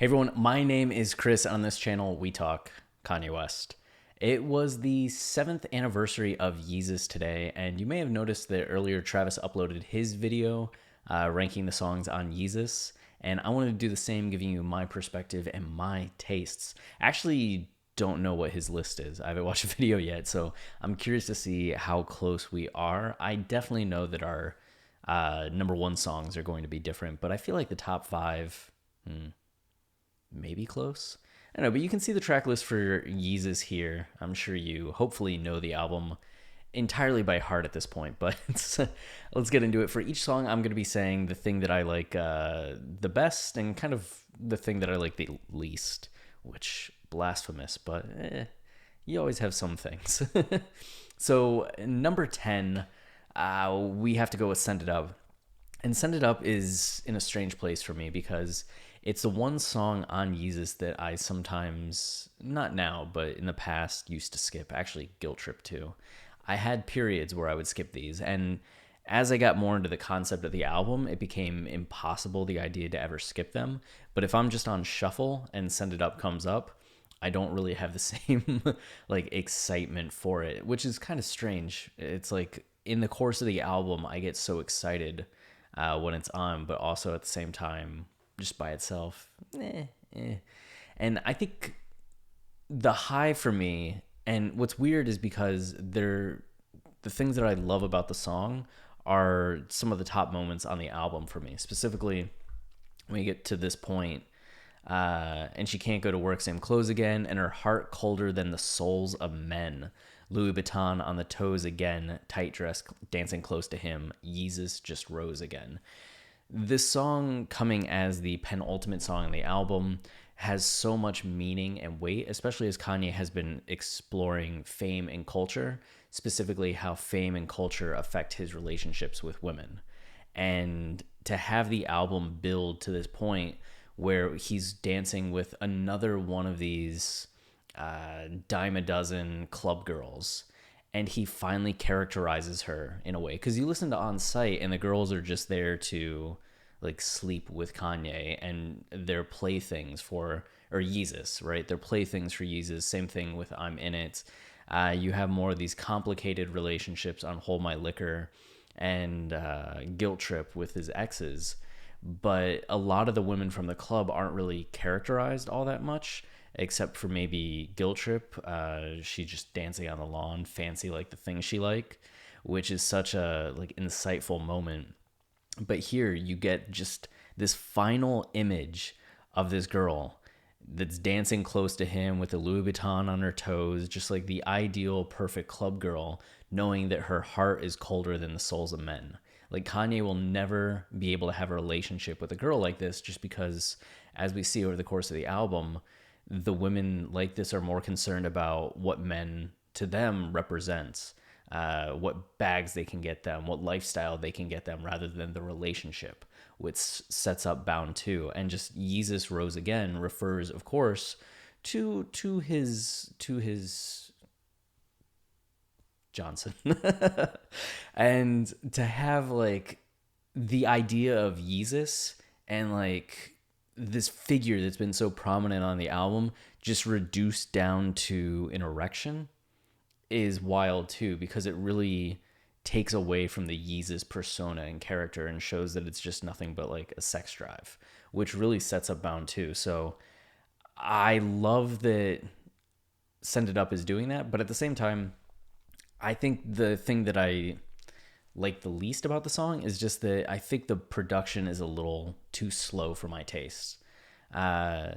Hey everyone, my name is Chris. On this channel, we talk Kanye West. It was the 7th anniversary of Yeezus today, and you may have noticed that earlier Travis uploaded his video ranking the songs on Yeezus, and I wanted to do the same, giving you my perspective and my tastes. Actually, don't know what his list is. I haven't watched a video yet, so I'm curious to see how close we are. I definitely know that our number one songs are going to be different, but I feel like the top five, maybe close. I don't know, but you can see the track list for Yeezus here. I'm sure you hopefully know the album entirely by heart at this point, but let's get into it. For each song, I'm going to be saying the thing that I like the best and kind of the thing that I like the least, which blasphemous, but you always have some things. So number 10, we have to go with Send It Up. And Send It Up is in a strange place for me because it's the one song on Yeezus that I sometimes, not now, but in the past, used to skip. Actually, Guilt Trip too. I had periods where I would skip these. And as I got more into the concept of the album, it became impossible, the idea to ever skip them. But if I'm just on shuffle and Send It Up comes up, I don't really have the same like excitement for it, which is kind of strange. It's like in the course of the album, I get so excited when it's on, but also at the same time, just by itself, And I think the high for me, and what's weird is because the things that I love about the song are some of the top moments on the album for me. Specifically, when you get to this point, and she can't go to work, same clothes again, and her heart colder than the souls of men. Louis Vuitton on the toes again, tight dress, dancing close to him. Yeezus just rose again. This song, coming as the penultimate song on the album, has so much meaning and weight, especially as Kanye has been exploring fame and culture, specifically how fame and culture affect his relationships with women. And to have the album build to this point where he's dancing with another one of these dime a dozen club girls, and he finally characterizes her in a way, because you listen to On Site and the girls are just there to like sleep with Kanye, and they're playthings for, or Yeezus, right? They're playthings for Yeezus. Same thing with I'm In It. You have more of these complicated relationships on Hold My Liquor and Guilt Trip with his exes, but a lot of the women from the club aren't really characterized all that much, except for maybe Guilt Trip. She's just dancing on the lawn, fancy like the things she like, which is such a like insightful moment. But here you get just this final image of this girl that's dancing close to him with the Louis Vuitton on her toes, just like the ideal perfect club girl, knowing that her heart is colder than the souls of men. Like Kanye will never be able to have a relationship with a girl like this, just because, as we see over the course of the album, the women like this are more concerned about what men to them represents, what bags they can get them, what lifestyle they can get them, rather than the relationship, which sets up Bound 2. And just Yeezus Rose Again refers, of course, to his Johnson. And to have like the idea of Yeezus and like this figure that's been so prominent on the album just reduced down to an erection is wild too, because it really takes away from the Yeezus persona and character and shows that it's just nothing but like a sex drive, which really sets up Bound 2. So I love that Send It Up is doing that, but at the same time, I think the thing that I like the least about the song is just that I think the production is a little too slow for my taste. Does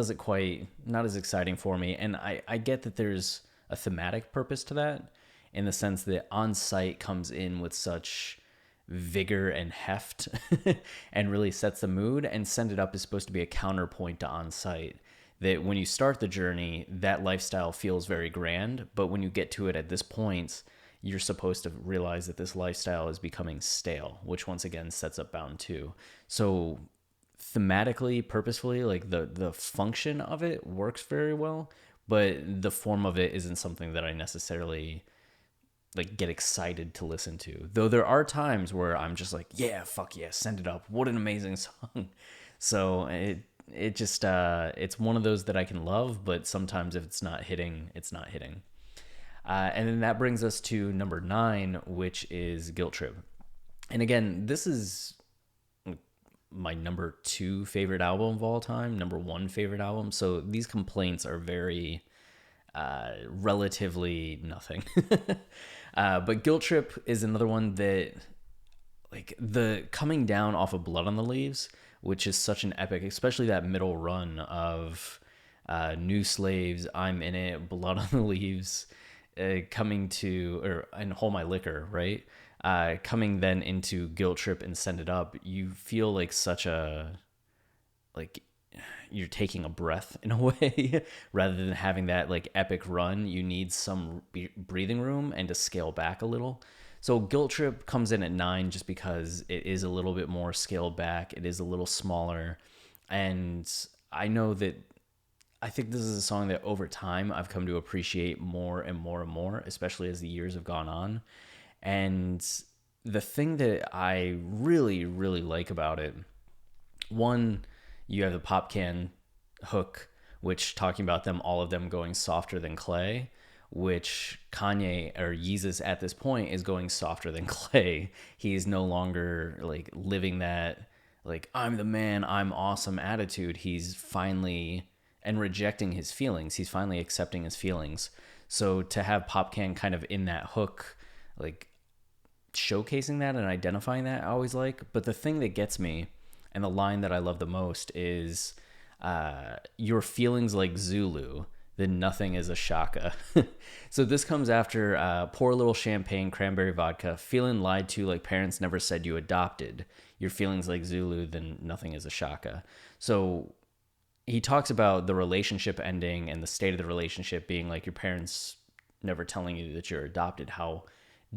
it quite, not as exciting for me. And I get that there's a thematic purpose to that, in the sense that On Site comes in with such vigor and heft and really sets the mood, and Send It Up is supposed to be a counterpoint to On Site. That when you start the journey, that lifestyle feels very grand, but when you get to it at this point, you're supposed to realize that this lifestyle is becoming stale, which once again sets up Bound 2. So thematically, purposefully, like the function of it works very well, but the form of it isn't something that I necessarily like get excited to listen to. Though there are times where I'm just like, yeah, fuck yeah, Send It Up. What an amazing song. So it just it's one of those that I can love, but sometimes if it's not hitting, it's not hitting. And then that brings us to number 9, which is Guilt Trip. And again, this is my number 2 favorite album of all time, number 1 favorite album. So these complaints are very relatively nothing. But Guilt Trip is another one that, like, the coming down off of Blood on the Leaves, which is such an epic, especially that middle run of New Slaves, I'm in It, Blood on the Leaves, coming to, and Hold My Liquor, right? Coming then into Guilt Trip and Send It Up, you feel like such a, like, you're taking a breath in a way rather than having that like epic run. You need some breathing room and to scale back a little. So Guilt Trip comes in at 9 just because it is a little bit more scaled back. It is a little smaller. And I know that I think this is a song that over time I've come to appreciate more and more and more, especially as the years have gone on. And the thing that I really, really like about it, one, you have the pop can hook, which talking about them, all of them going softer than clay, which Kanye or Yeezus at this point is going softer than clay. He's no longer like living that like I'm the man, I'm awesome attitude. He's finally and rejecting his feelings. He's finally accepting his feelings. So to have Pop Can kind of in that hook, like showcasing that and identifying that, I always like. But the thing that gets me and the line that I love the most is your feelings like Zulu, then nothing is a shaka. So this comes after pour a little champagne, cranberry vodka, feeling lied to like parents never said you adopted. Your feelings like Zulu, then nothing is a shaka. So he talks about the relationship ending and the state of the relationship being like your parents never telling you that you're adopted, how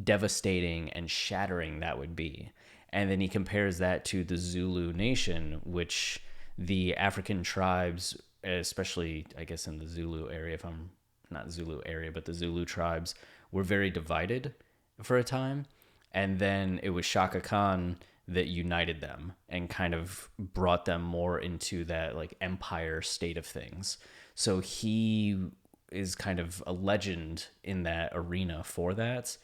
devastating and shattering that would be. And then he compares that to the Zulu nation, which the African tribes, especially I guess in the Zulu area, if I'm not Zulu area, but the Zulu tribes were very divided for a time. And then it was Shaka Khan that united them and kind of brought them more into that like empire state of things. So he is kind of a legend in that arena for that.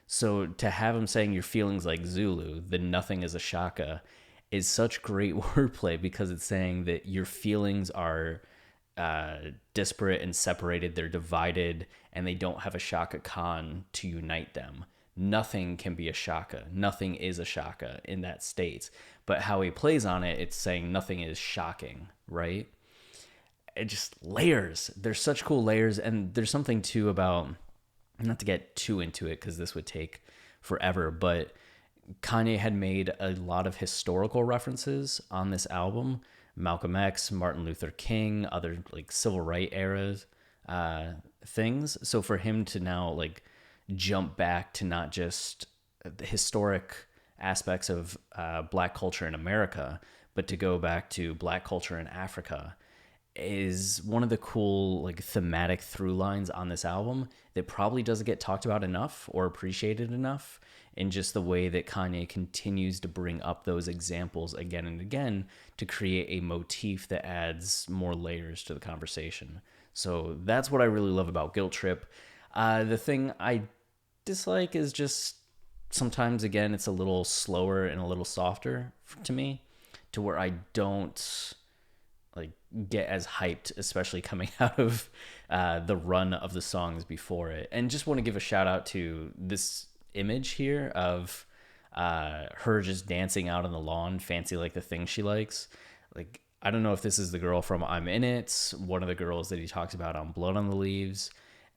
So to have him saying your feelings like Zulu, then nothing is a shaka, is such great wordplay because it's saying that your feelings are disparate and separated. They're divided and they don't have a Shaka Khan to unite them. Nothing can be a shaka. Nothing is a shaka in that state. But how he plays on it, it's saying nothing is shocking, right? It just layers. There's such cool layers. And there's something too about, not to get too into it because this would take forever, but Kanye had made a lot of historical references on this album. Malcolm X, Martin Luther King, other like civil rights eras things. So for him to now like jump back to not just the historic aspects of Black culture in America, but to go back to Black culture in Africa is one of the cool like thematic through lines on this album that probably doesn't get talked about enough or appreciated enough, in just the way that Kanye continues to bring up those examples again and again to create a motif that adds more layers to the conversation. So that's what I really love about Guilt Trip. The thing I dislike is just sometimes, again, it's a little slower and a little softer to me, to where I don't like get as hyped, especially coming out of the run of the songs before it. And just want to give a shout out to this image here of her just dancing out on the lawn, fancy like the thing she likes. Like, I don't know if this is the girl from I'm in It, one of the girls that he talks about on Blood on the Leaves,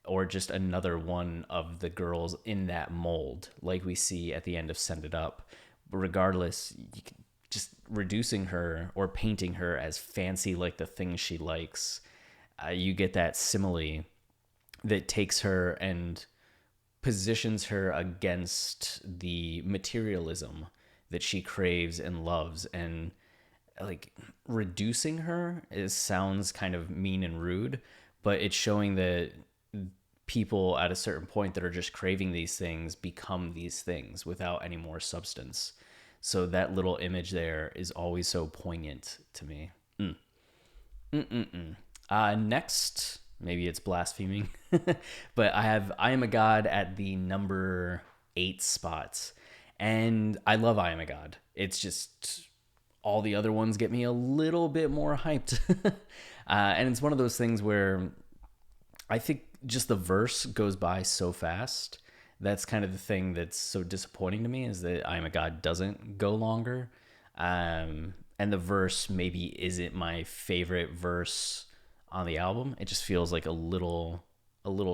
or just another one of the girls in that mold like we see at the end of Send It Up. But regardless, you can just reducing her or painting her as fancy like the things she likes, you get that simile that takes her and positions her against the materialism that she craves and loves. And like reducing her sounds kind of mean and rude, but it's showing that people at a certain point that are just craving these things become these things without any more substance. So that little image there is always so poignant to me. Next, maybe it's blaspheming, but I have I Am a God at the number 8 spot. And I love I Am a God. It's just all the other ones get me a little bit more hyped. And it's one of those things where I think just the verse goes by so fast. That's kind of the thing that's so disappointing to me is that I Am a God doesn't go longer. And the verse maybe isn't my favorite verse on the album. It just feels like a little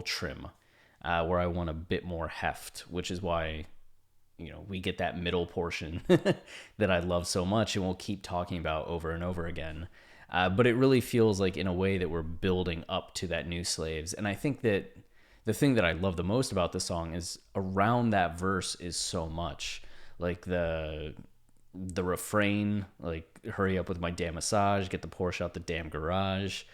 trim, where I want a bit more heft, which is why we get that middle portion that I love so much and we'll keep talking about over and over again. But it really feels like in a way that we're building up to that New Slaves. And I think that the thing that I love the most about the song is around that verse is so much. Like the refrain, like hurry up with my damn massage, get the Porsche out the damn garage,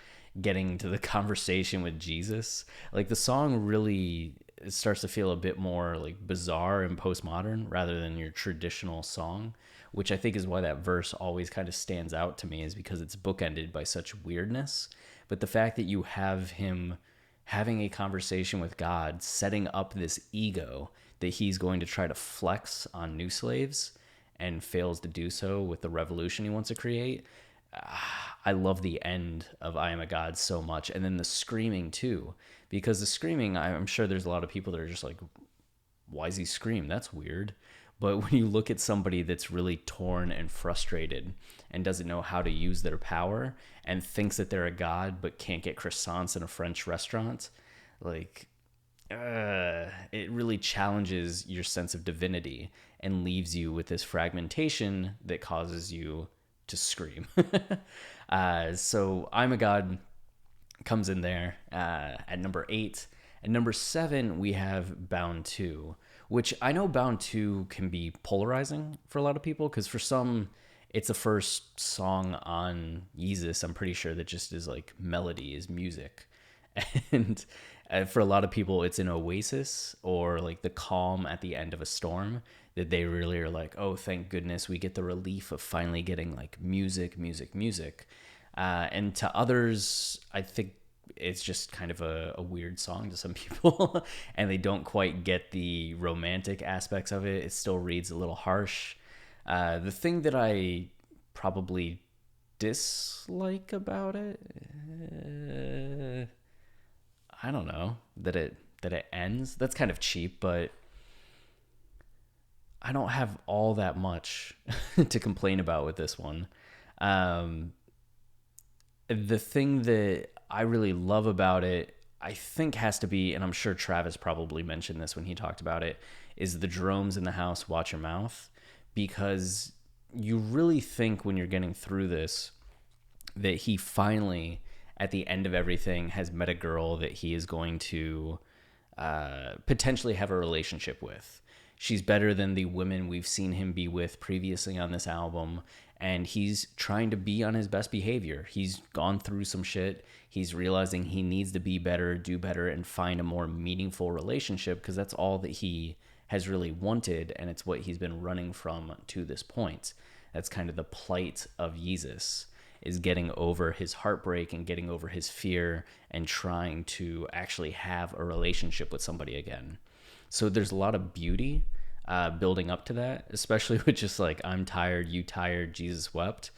getting to the conversation with Jesus. Like the song really it starts to feel a bit more like bizarre and postmodern rather than your traditional song, which I think is why that verse always kind of stands out to me is because it's bookended by such weirdness. But the fact that you have him having a conversation with God, setting up this ego that he's going to try to flex on New Slaves and fails to do so with the revolution he wants to create. I love the end of I Am a God so much. And then the screaming too, because the screaming, I'm sure there's a lot of people that are just like, why does he scream? That's weird. But when you look at somebody that's really torn and frustrated and doesn't know how to use their power and thinks that they're a god but can't get croissants in a French restaurant, like, it really challenges your sense of divinity and leaves you with this fragmentation that causes you to scream. So I'm a God comes in there at number 8. At number 7, we have Bound 2, which I know Bound 2 can be polarizing for a lot of people because for some, it's the first song on Yeezus, I'm pretty sure, that just is like melody, is music. And for a lot of people, it's an oasis or like the calm at the end of a storm that they really are like, oh, thank goodness we get the relief of finally getting like music, music, music. And to others, I think it's just kind of a weird song to some people and they don't quite get the romantic aspects of it. It still reads a little harsh. The thing that I probably dislike about it, I don't know, that it ends. That's kind of cheap, but I don't have all that much to complain about with this one. The thing that I really love about it, I think has to be, and I'm sure Travis probably mentioned this when he talked about it, is the Jerome's in the house, watch your mouth. Because you really think when you're getting through this that he finally, at the end of everything, has met a girl that he is going to potentially have a relationship with. She's better than the women we've seen him be with previously on this album. And he's trying to be on his best behavior. He's gone through some shit. He's realizing he needs to be better, do better, and find a more meaningful relationship because that's all that he has really wanted. And it's what he's been running from to this point. That's kind of the plight of Yeezus, is getting over his heartbreak and getting over his fear and trying to actually have a relationship with somebody again. So there's a lot of beauty building up to that, especially with just like, I'm tired, you tired, Jesus wept.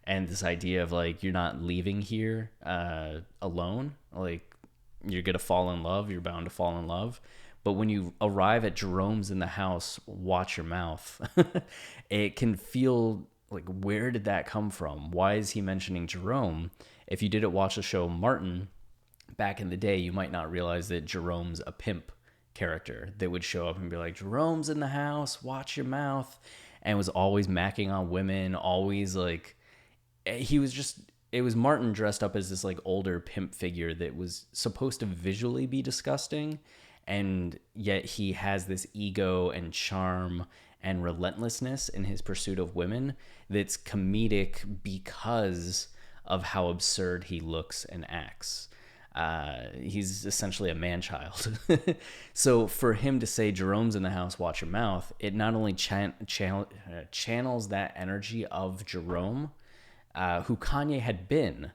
And this idea of like, you're not leaving here alone. Like, you're going to fall in love. You're bound to fall in love. But when you arrive at Jerome's in the house, watch your mouth. It can feel like, where did that come from? Why is he mentioning Jerome? If you didn't watch the show Martin back in the day, you might not realize that Jerome's a pimp character that would show up and be like, Jerome's in the house, watch your mouth, and was always macking on women, always like, he was just, it was Martin dressed up as this like older pimp figure that was supposed to visually be disgusting, and yet he has this ego and charm and relentlessness in his pursuit of women that's comedic because of how absurd he looks and acts. He's essentially a man-child. So for him to say Jerome's in the house, watch your mouth, it not only channels that energy of Jerome, who Kanye had been,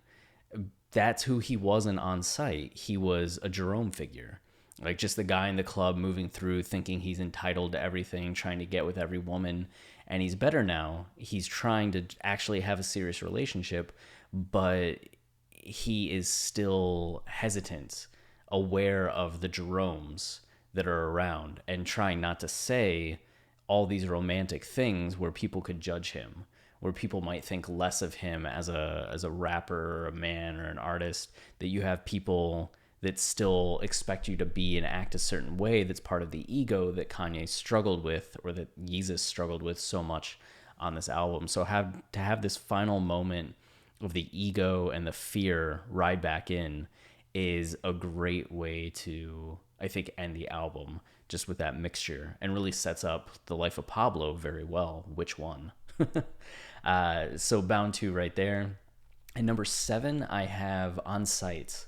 That's who he wasn't on site. He was a Jerome figure. Like just the guy in the club moving through thinking he's entitled to everything, trying to get with every woman. And he's better now. He's trying to actually have a serious relationship, but he is still hesitant, aware of the Jeromes that are around, and trying not to say all these romantic things where people could judge him, where people might think less of him as a rapper or a man or an artist, that you have people that still expect you to be and act a certain way that's part of the ego that Kanye struggled with, or that Yeezus struggled with so much on this album. So have this final moment of the ego and the fear ride back in is a great way to, I think, end the album, just with that mixture, and really sets up the life of Pablo very well. Which one? So Bound 2 right there. And number 7, I have On Sight,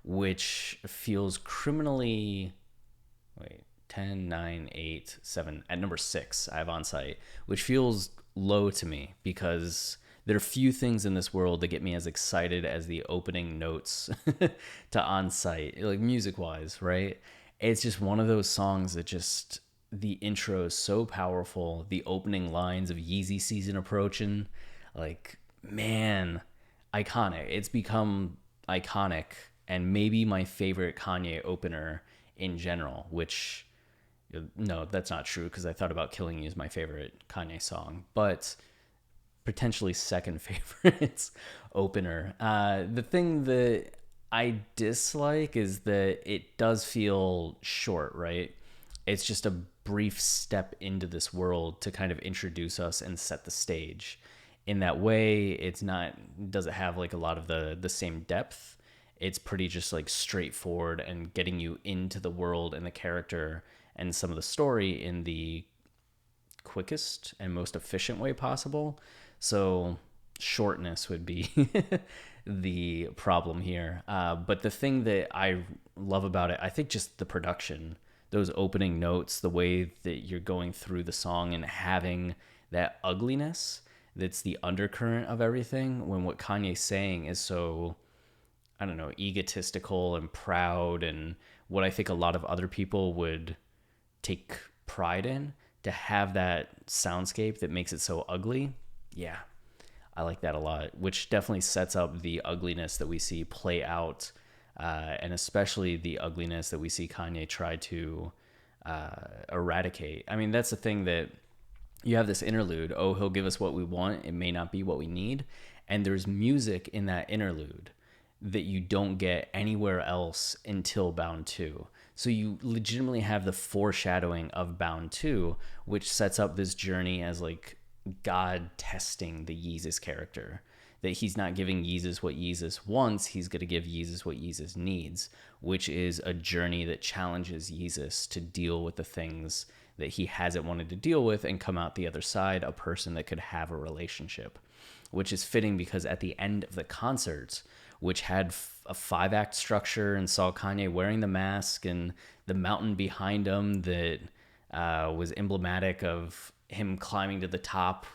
which feels criminally, wait, 10, 9, 8, 7. At number 6, I have On Sight, which feels low to me because there are few things in this world that get me as excited as the opening notes to On Sight, like music wise, right? It's just one of those songs that just, the intro is so powerful. The opening lines of Yeezy season approaching, like, man, iconic. It's become iconic, and maybe my favorite Kanye opener in general, which, no, that's not true because I thought about Killing You is my favorite Kanye song, but potentially second favorite opener. The thing that I dislike is that it does feel short, right? It's just a brief step into this world to kind of introduce us and set the stage. In that way, it's not, doesn't have like a lot of the same depth. It's pretty just like straightforward and getting you into the world and the character and some of the story in the quickest and most efficient way possible. So shortness would be the problem here. But the thing that I love about it, I think just the production, those opening notes, the way that you're going through the song and having that ugliness that's the undercurrent of everything, when what Kanye's saying is so, I don't know, egotistical and proud, and what I think a lot of other people would take pride in, to have that soundscape that makes it so ugly. Yeah, I like that a lot, which definitely sets up the ugliness that we see play out, and especially the ugliness that we see Kanye try to eradicate. I mean, that's the thing, that you have this interlude, oh, he'll give us what we want, it may not be what we need, and there's music in that interlude that you don't get anywhere else until Bound 2. So you legitimately have the foreshadowing of Bound 2, which sets up this journey as like God testing the Yeezus character. That he's not giving Yeezus what Yeezus wants, he's going to give Yeezus what Yeezus needs, which is a journey that challenges Yeezus to deal with the things that he hasn't wanted to deal with and come out the other side a person that could have a relationship. Which is fitting because at the end of the concert, which had a 5-act structure and saw Kanye wearing the mask and the mountain behind him that was emblematic of him climbing to the top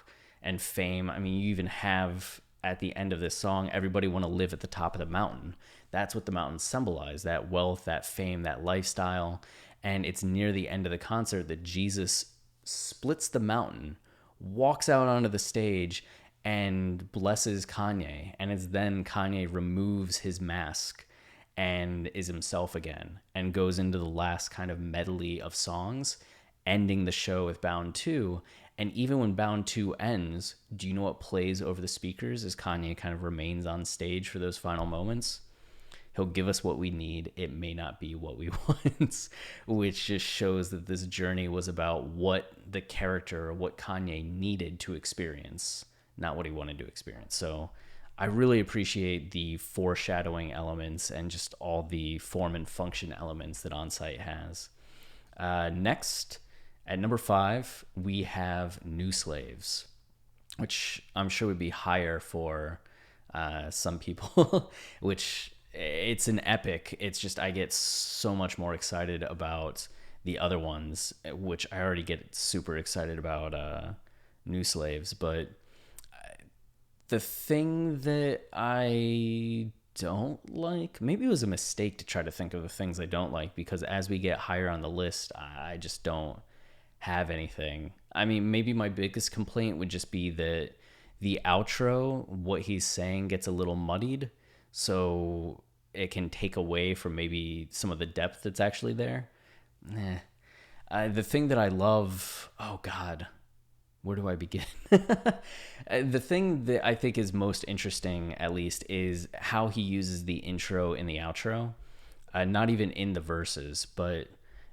and fame. I mean, you even have at the end of this song, everybody want to live at the top of the mountain. That's what the mountains symbolize, that wealth, that fame, that lifestyle. And it's near the end of the concert that Jesus splits the mountain, walks out onto the stage, and blesses Kanye. And it's then Kanye removes his mask and is himself again and goes into the last kind of medley of songs, ending the show with Bound 2. And even when Bound 2 ends, do you know what plays over the speakers as Kanye kind of remains on stage for those final moments? He'll give us what we need. It may not be what we want, which just shows that this journey was about what the character, what Kanye needed to experience, not what he wanted to experience. So I really appreciate the foreshadowing elements and just all the form and function elements that On Sight has. Next, at number 5, we have New Slaves, which I'm sure would be higher for some people, which it's an epic. It's just, I get so much more excited about the other ones, which I already get super excited about New Slaves. But the thing that I don't like. Maybe it was a mistake to try to think of the things I don't like, because as we get higher on the list, I just don't have anything. I mean, maybe my biggest complaint would just be that the outro, what he's saying gets a little muddied, so it can take away from maybe some of the depth that's actually there. The thing that I love, oh God, where do I begin? The thing that I think is most interesting, at least, is how he uses the intro and the outro. Not even in the verses, but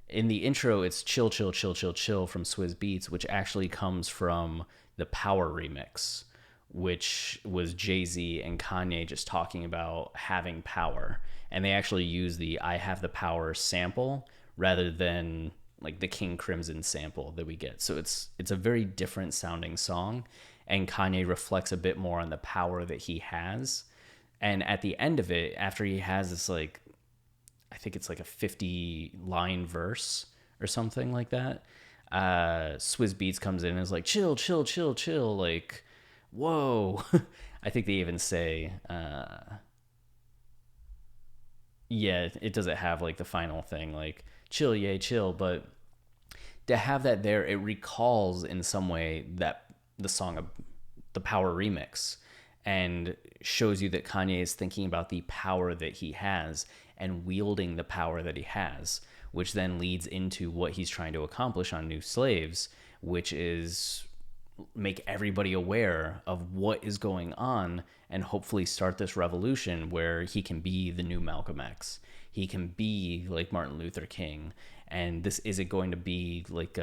in the intro, it's chill, chill, chill, chill, chill from Swizz Beatz, which actually comes from the Power remix, which was Jay-Z and Kanye just talking about having power. And they actually use the I Have the Power sample rather than like the King Crimson sample that we get. So it's a very different sounding song, and Kanye reflects a bit more on the power that he has. And at the end of it, after he has this, like, I think it's like a 50 line verse or something like that, Swizz Beatz comes in and is like, chill, chill, chill, chill, like, whoa. I think they even say, yeah, it doesn't have like the final thing, like, chill, yay, chill, but to have that there, it recalls in some way that the song of the Power remix, and shows you that Kanye is thinking about the power that he has and wielding the power that he has, which then leads into what he's trying to accomplish on New Slaves, which is make everybody aware of what is going on and hopefully start this revolution where he can be the new Malcolm X. He can be like Martin Luther King. And this isn't going to be like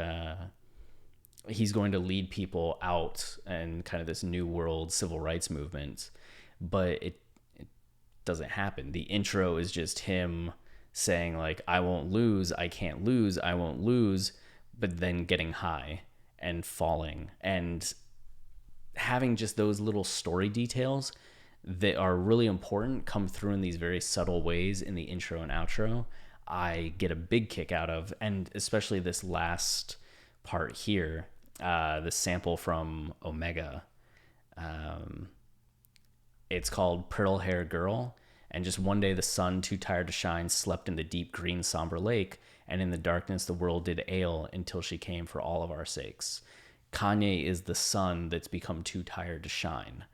he's going to lead people out and kind of this new world civil rights movement. But it doesn't happen. The intro is just him saying like, I won't lose, I can't lose, I won't lose, but then getting high and falling and having just those little story details that are really important come through in these very subtle ways in the intro and outro. I get a big kick out of, and especially this last part here, the sample from Omega. It's called Pearl Hair Girl. And just one day the sun, too tired to shine, slept in the deep green somber lake, and in the darkness the world did ail until she came for all of our sakes. Kanye is the sun that's become too tired to shine.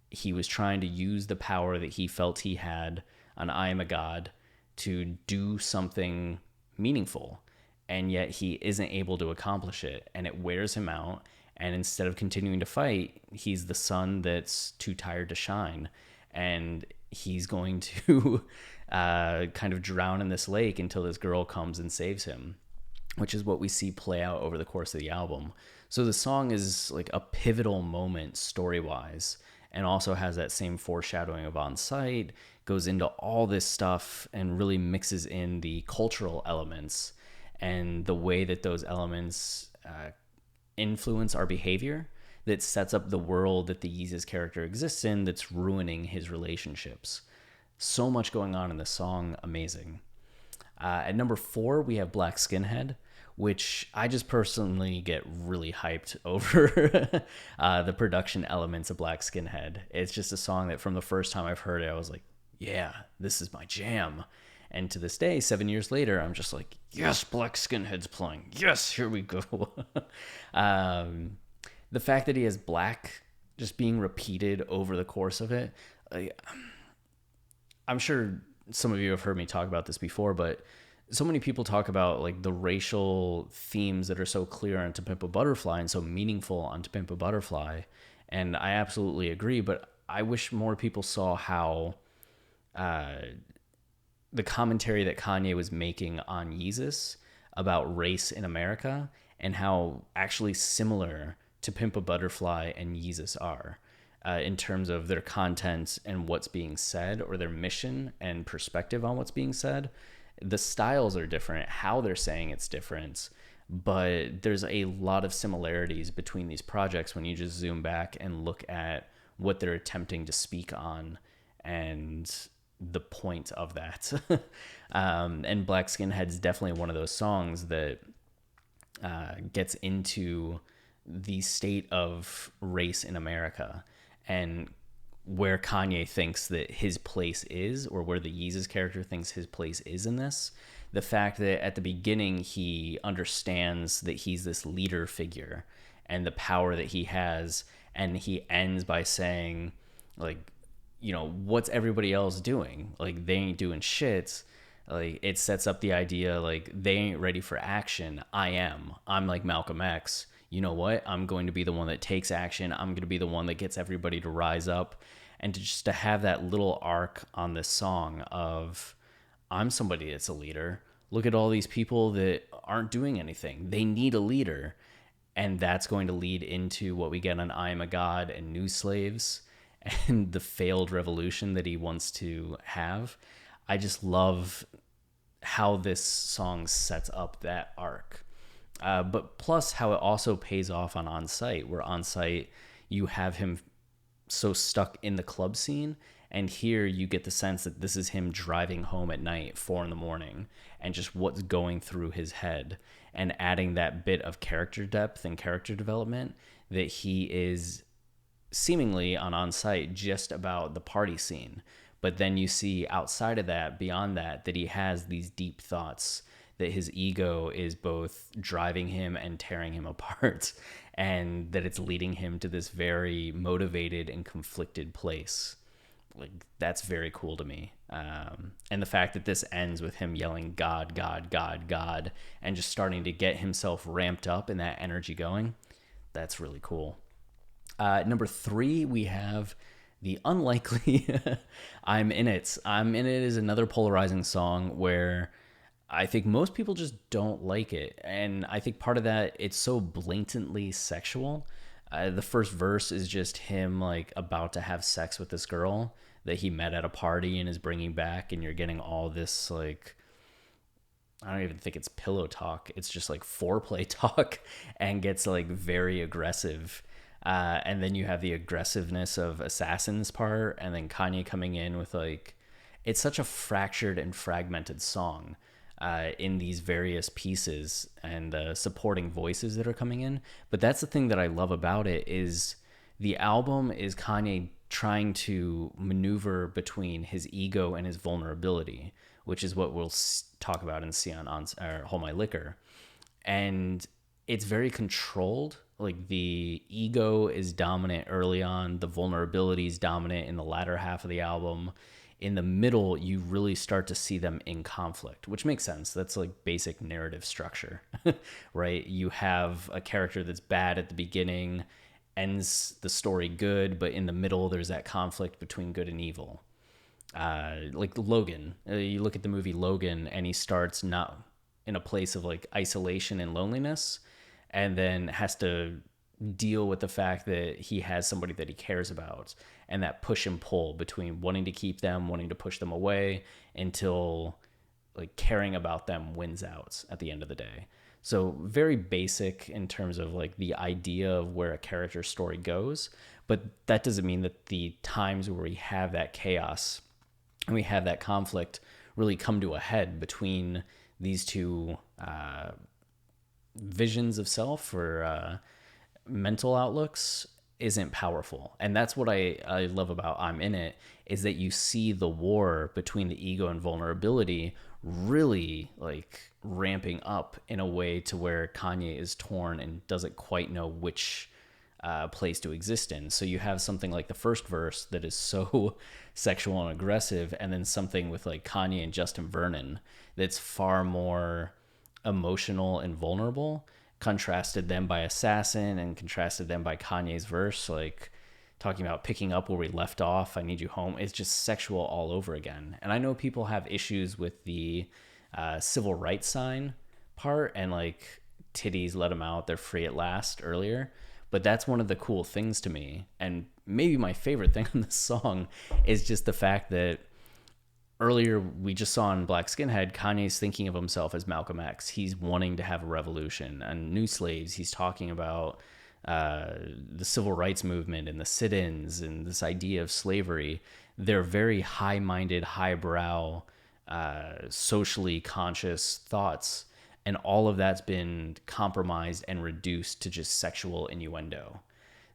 He was trying to use the power that he felt he had on I Am a God to do something meaningful, and yet he isn't able to accomplish it, and it wears him out. And instead of continuing to fight, he's the sun that's too tired to shine, and he's going to kind of drown in this lake until this girl comes and saves him, which is what we see play out over the course of the album. So the song is like a pivotal moment story-wise, and also has that same foreshadowing of On Sight, goes into all this stuff and really mixes in the cultural elements and the way that those elements influence our behavior, that sets up the world that the Yeezus character exists in that's ruining his relationships. So much going on in the song, amazing. At number 4, we have Black Skinhead, which I just personally get really hyped over the production elements of Black Skinhead. It's just a song that from the first time I've heard it, I was like, yeah, this is my jam. And to this day, 7 years later, I'm just like, yes, Black Skinhead's playing. Yes, here we go. The fact that he has black just being repeated over the course of it, I'm sure some of you have heard me talk about this before, but so many people talk about like the racial themes that are so clear on To Pimp a Butterfly and so meaningful on To Pimp a Butterfly. And I absolutely agree, but I wish more people saw how the commentary that Kanye was making on Yeezus about race in America and how actually similar To Pimp a Butterfly and Yeezus are in terms of their content and what's being said, or their mission and perspective on what's being said. The styles are different, how they're saying it's different, but there's a lot of similarities between these projects when you just zoom back and look at what they're attempting to speak on and the point of that. And Black Skinhead's definitely one of those songs that gets into the state of race in America and where Kanye thinks that his place is, or where the Yeezus character thinks his place is in this. The fact that at the beginning he understands that he's this leader figure and the power that he has, and he ends by saying, like, what's everybody else doing? Like, they ain't doing shit. Like, it sets up the idea, like, they ain't ready for action. I'm like Malcolm X. You know what? I'm going to be the one that takes action. I'm going to be the one that gets everybody to rise up. And to have that little arc on this song of, I'm somebody that's a leader. Look at all these people that aren't doing anything. They need a leader. And that's going to lead into what we get on I Am a God and New Slaves and the failed revolution that he wants to have. I just love how this song sets up that arc. But plus how it also pays off on Sight, where On Sight you have him so stuck in the club scene, and here you get the sense that this is him driving home at night, 4 a.m, and just what's going through his head, and adding that bit of character depth and character development that he is seemingly on Sight just about the party scene. But then you see outside of that, beyond that, that he has these deep thoughts, that his ego is both driving him and tearing him apart, and that it's leading him to this very motivated and conflicted place. Like, that's very cool to me. And the fact that this ends with him yelling, God, God, God, God, and just starting to get himself ramped up and that energy going, that's really cool. Number 3, we have the unlikely I'm In It. I'm In It is another polarizing song where I think most people just don't like it. And I think part of that, it's so blatantly sexual. The first verse is just him like about to have sex with this girl that he met at a party and is bringing back. And you're getting all this, like, I don't even think it's pillow talk. It's just like foreplay talk, and gets like very aggressive. And then you have the aggressiveness of Assassin's part, and then Kanye coming in with like, it's such a fractured and fragmented song in these various pieces and supporting voices that are coming in. But that's the thing that I love about it, is the album is Kanye trying to maneuver between his ego and his vulnerability, which is what we'll talk about and see on Hold My Liquor. And it's very controlled. Like, the ego is dominant early on, the vulnerability is dominant in the latter half of the album. In the middle, you really start to see them in conflict, which makes sense. That's like basic narrative structure, right? You have a character that's bad at the beginning, ends the story good, but in the middle, there's that conflict between good and evil. Like Logan, you look at the movie Logan, and he starts not in a place of like isolation and loneliness, and then has to deal with the fact that he has somebody that he cares about, and that push and pull between wanting to keep them, wanting to push them away, until like caring about them wins out at the end of the day. So very basic in terms of like the idea of where a character story goes, but that doesn't mean that the times where we have that chaos and we have that conflict really come to a head between these two visions of self, or mental outlooks, isn't powerful. And that's what I love about I'm In It, is that you see the war between the ego and vulnerability really like ramping up in a way to where Kanye is torn and doesn't quite know which place to exist in. So you have something like the first verse that is so sexual and aggressive, and then something with like Kanye and Justin Vernon that's far more emotional and vulnerable, contrasted them by Assassin and contrasted them by Kanye's verse, like talking about picking up where we left off, I need you home. It's just sexual all over again. And I know people have issues with the civil rights sign part and like titties, let them out, they're free at last earlier. But that's one of the cool things to me. And maybe my favorite thing on this song is just the fact that earlier we just saw in Black Skinhead, Kanye's thinking of himself as Malcolm X. He's wanting to have a revolution. And New Slaves, he's talking about the civil rights movement and the sit-ins and this idea of slavery. They're very high-minded, highbrow, socially conscious thoughts. And all of that's been compromised and reduced to just sexual innuendo.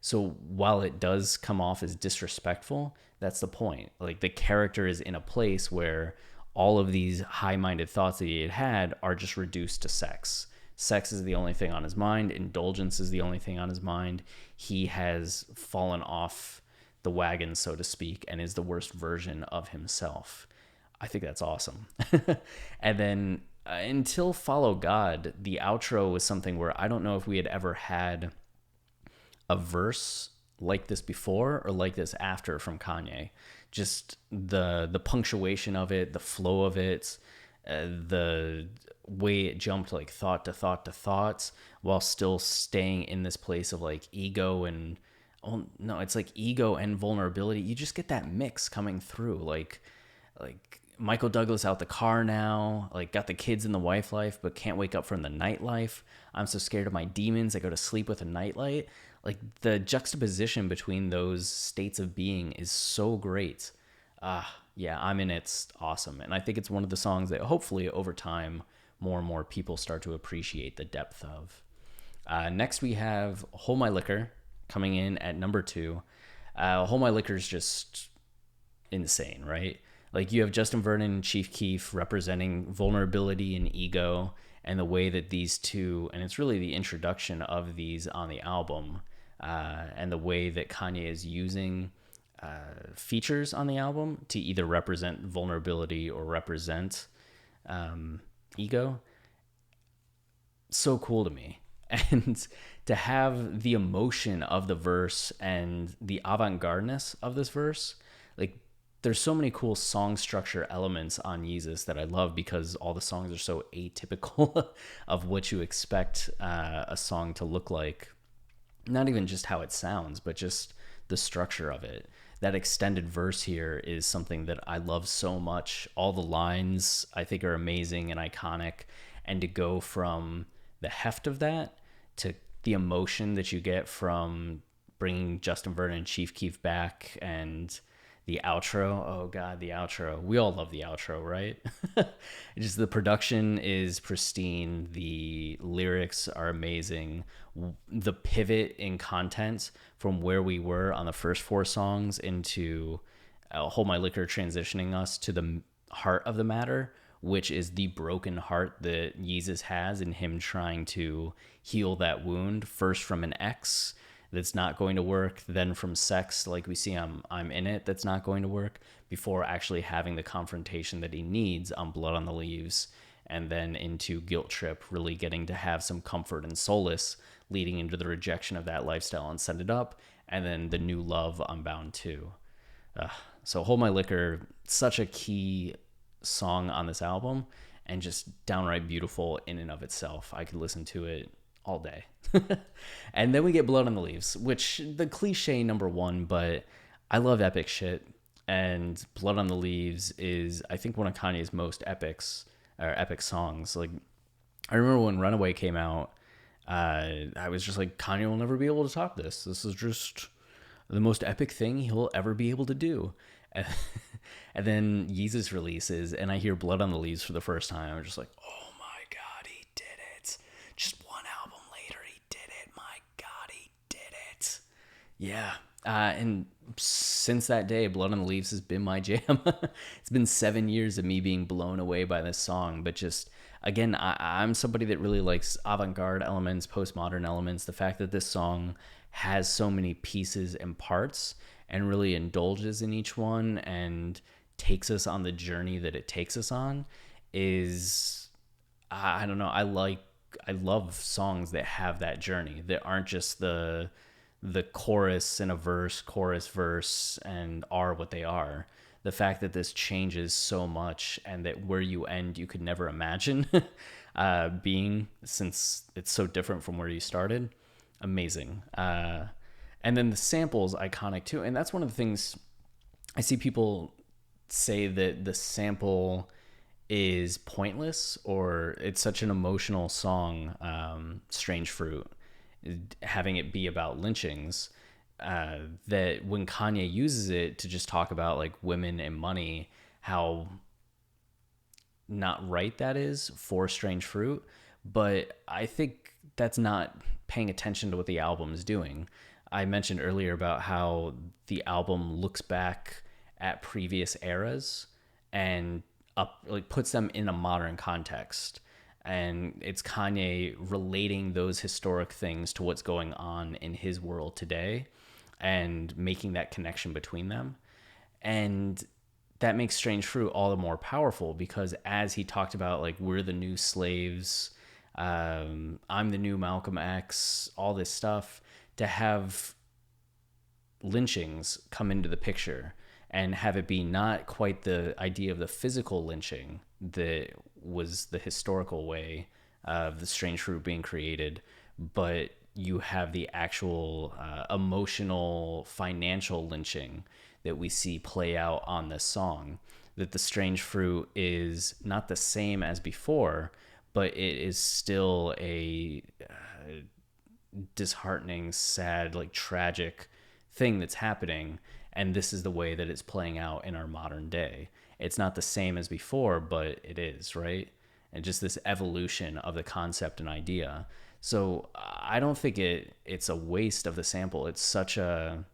So while it does come off as disrespectful, that's the point. Like the character is in a place where all of these high-minded thoughts that he had are just reduced to sex. Sex is the only thing on his mind. Indulgence is the only thing on his mind. He has fallen off the wagon, so to speak, and is the worst version of himself. I think that's awesome. And then until Follow God, the outro was something where I don't know if we had ever had a verse like this before or like this after from Kanye. Just the punctuation of it, the flow of it, the way it jumped like thought to thought to thoughts while still staying in this place of like ego and it's like ego and vulnerability. You just get that mix coming through, like Michael Douglas out the car now, like got the kids in the wife life, but can't wake up from the nightlife. I'm so scared of my demons, I go to sleep with a nightlight. Like the juxtaposition between those states of being is so great. Yeah, I mean, it's awesome. And I think it's one of the songs that hopefully over time, more and more people start to appreciate the depth of. Next, we have Hold My Liquor coming in at number 2. Hold My Liquor is just insane, right? Like you have Justin Vernon and Chief Keef representing vulnerability and ego, and the way that these two, and it's really the introduction of these on the album, and the way that Kanye is using features on the album to either represent vulnerability or represent ego. So cool to me. And to have the emotion of the verse and the avant-gardeness of this verse, like there's so many cool song structure elements on Yeezus that I love because all the songs are so atypical of what you expect a song to look like. Not even just how it sounds, but just the structure of it. That extended verse here is something that I love so much. All the lines I think are amazing and iconic. And to go from the heft of that to the emotion that you get from bringing Justin Vernon and Chief Keef back, and the outro. Oh God, the outro. We all love the outro, right? Just the production is pristine. The lyrics are amazing. The pivot in content from where we were on the first 4 songs into Hold My Liquor, transitioning us to the heart of the matter, which is the broken heart that Yeezus has, in him trying to heal that wound, first from an ex that's not going to work, then from sex, like we see I'm in it, that's not going to work, before actually having the confrontation that he needs on Blood on the Leaves, and then into Guilt Trip, really getting to have some comfort and solace leading into the rejection of that lifestyle and Send It Up, and then the new love on Bound 2. So Hold My Liquor, such a key song on this album, and just downright beautiful in and of itself. I could listen to it all day. And then we get Blood on the Leaves, which the cliche number 1, but I love epic shit, and Blood on the Leaves is, I think, one of Kanye's most epic songs. Like, I remember when Runaway came out, I was just like, Kanye will never be able to top this. This is just the most epic thing he'll ever be able to do. And then Yeezus releases, and I hear Blood on the Leaves for the first time. I'm just like, oh my God, he did it. Just one album later, he did it. My God, he did it. Yeah. And since that day, Blood on the Leaves has been my jam. It's been 7 years of me being blown away by this song. But just, again, I'm somebody that really likes avant-garde elements, postmodern elements. The fact that this song has so many pieces and parts and really indulges in each one and takes us on the journey that it takes us on is, I don't know, I love songs that have that journey, that aren't just the chorus and a verse, chorus, verse, and are what they are. The fact that this changes so much, and that where you end you could never imagine being, since it's so different from where you started. Amazing. And then the sample's iconic too. And that's one of the things I see people say, that the sample is pointless or it's such an emotional song, Strange Fruit, having it be about lynchings, that when Kanye uses it to just talk about like women and money, how not right that is for Strange Fruit. But I think that's not paying attention to what the album is doing. I mentioned earlier about how the album looks back at previous eras and puts them in a modern context. And it's Kanye relating those historic things to what's going on in his world today and making that connection between them. And that makes Strange Fruit all the more powerful, because as he talked about, like, we're the new slaves, I'm the new Malcolm X, all this stuff, to have lynchings come into the picture and have it be not quite the idea of the physical lynching that was the historical way of the Strange Fruit being created, but you have the actual emotional, financial lynching that we see play out on this song. That the Strange Fruit is not the same as before, but it is still a disheartening, sad, like tragic thing that's happening. And this is the way that it's playing out in our modern day. It's not the same as before, but it is, right? And just this evolution of the concept and idea. So I don't think it's a waste of the sample. It's such a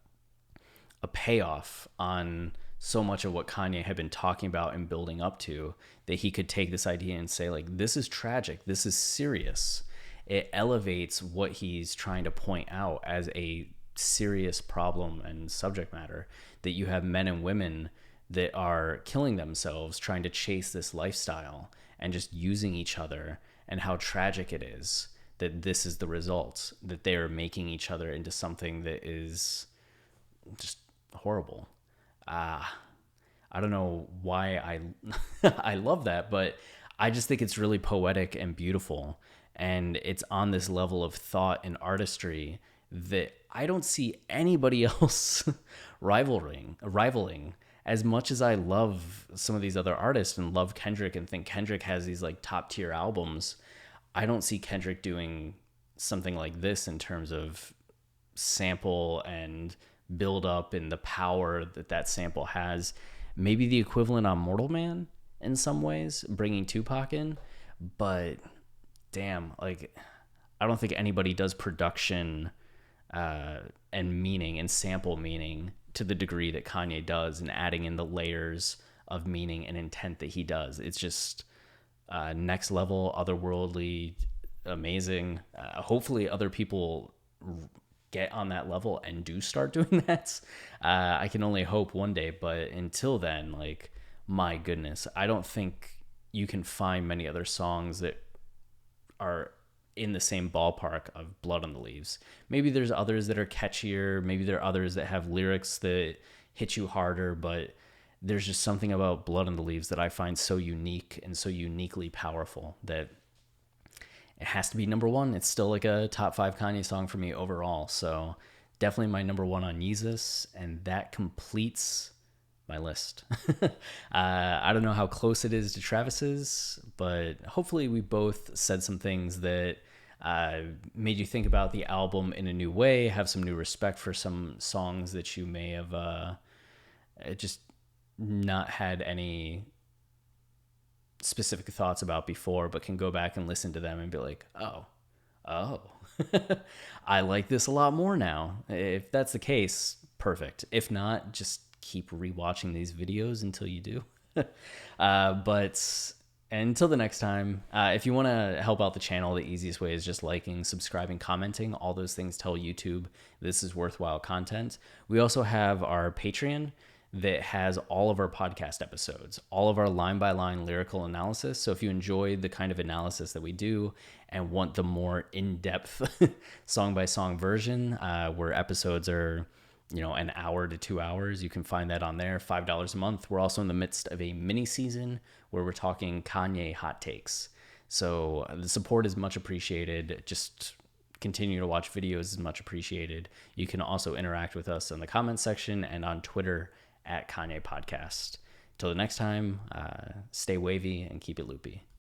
payoff on so much of what Kanye had been talking about and building up to, that he could take this idea and say, like, this is tragic, this is serious. It elevates what he's trying to point out as a serious problem and subject matter, that you have men and women that are killing themselves trying to chase this lifestyle and just using each other, and how tragic it is that this is the result, that they are making each other into something that is just horrible. I don't know why I I love that, but I just think it's really poetic and beautiful, and it's on this level of thought and artistry that I don't see anybody else rivaling. As much as I love some of these other artists and love Kendrick and think Kendrick has these like top tier albums, I don't see Kendrick doing something like this in terms of sample and build up and the power that that sample has. Maybe the equivalent on Mortal Man in some ways, bringing Tupac in, but damn, like, I don't think anybody does production and meaning and sample meaning to the degree that Kanye does, and adding in the layers of meaning and intent that he does. It's just next level, otherworldly, amazing. Hopefully other people get on that level and do start doing that. I can only hope one day, but until then, like, my goodness, I don't think you can find many other songs that are in the same ballpark of Blood on the Leaves. Maybe there's others that are catchier, maybe there are others that have lyrics that hit you harder, but there's just something about Blood on the Leaves that I find so unique and so uniquely powerful that it has to be number one. It's still like a top 5 Kanye song for me overall. So definitely my number one on Yeezus, and that completes my list. I don't know how close it is to Travis's, but hopefully we both said some things that made you think about the album in a new way, have some new respect for some songs that you may have just not had any specific thoughts about before, but can go back and listen to them and be like, oh, I like this a lot more now. If that's the case, perfect. If not, just keep rewatching these videos until you do. But until the next time, if you want to help out the channel, the easiest way is just liking, subscribing, commenting. All those things tell YouTube this is worthwhile content. We also have our Patreon that has all of our podcast episodes, all of our line-by-line lyrical analysis. So if you enjoy the kind of analysis that we do and want the more in-depth song-by-song version, where episodes are, an hour to 2 hours, you can find that on there, $5 a month. We're also in the midst of a mini season where we're talking Kanye hot takes. So the support is much appreciated. Just continue to watch videos is much appreciated. You can also interact with us in the comments section and on Twitter @Kanye Podcast. Till the next time, stay wavy and keep it loopy.